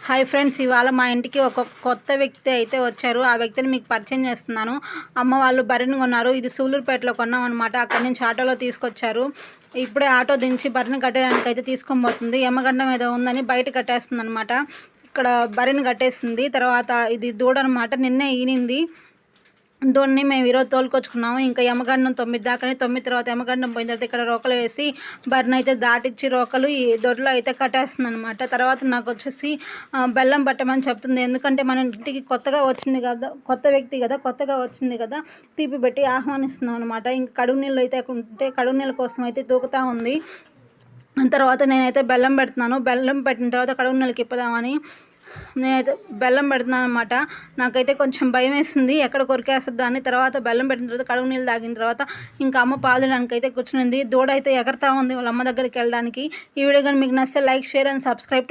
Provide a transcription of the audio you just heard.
Hi friends, ఇవాళ మా ఇంటికి ఒక కొత్త వ్యక్తి అయితే వచ్చారు. ఆ వ్యక్తిని మీకు పరిచయం చేస్తున్నాను. అమ్మ వాళ్ళు బర్రెని కొన్నారు. ఇది సూలూరుపేటలో కొన్నాం అనమాట. అక్కడి నుంచి ఆటోలో తీసుకొచ్చారు. ఇప్పుడే ఆటో దించి బర్రెని కట్టడానికి అయితే తీసుకొని పోతుంది. ఎమ్మగండం ఏదో ఉందని బయట కట్టేస్తుంది అనమాట. ఇక్కడ బర్రెని కట్టేసింది. తర్వాత ఇది దూడ అనమాట. నిన్నే ఈనింది. దూడని మేము ఈరోజు తోలుకొచ్చుకున్నాము. ఇంకా యమగండం 9 దాకానే, 9 తర్వాత యమగండం పోయిన తర్వాత ఇక్కడ రోకలు వేసి బర్రెని అయితే దాటిచ్చి రోకలు ఈ దొడ్లో అయితే కట్టేస్తుంది అనమాట. తర్వాత నాకు వచ్చేసి బెల్లం పట్టమని చెప్తుంది. ఎందుకంటే మన ఇంటికి కొత్తగా వచ్చింది కదా, కొత్త వ్యక్తి కదా, కొత్తగా వచ్చింది కదా, తీపి పెట్టి ఆహ్వానిస్తున్నాం అనమాట. ఇంకా కడుగు నీళ్ళు అయితే ఉంటే కడుగు నీళ్ళ కోసం అయితే దూకుతూ ఉంది. తర్వాత నేనైతే బెల్లం పెడుతున్నాను. బెల్లం పెట్టిన తర్వాత కడుగు నీళ్ళకి ఇప్పుదామని నేనైతే బెల్లం పెడుతున్నాను అనమాట. నాకైతే కొంచెం భయం వేసింది, ఎక్కడ కొరికేస్తుంది అని. తర్వాత బెల్లం పెట్టిన తర్వాత కడుగు నీళ్ళు తాగిన తర్వాత ఇంకా అమ్మ పాలడానికి అయితే కూర్చునింది. దూడ అయితే ఎగరతా ఉంది వాళ్ళ అమ్మ దగ్గరికి వెళ్ళడానికి. ఈ వీడియో కానీ మీకు నచ్చితే లైక్, షేర్ అండ్ సబ్స్క్రైబ్.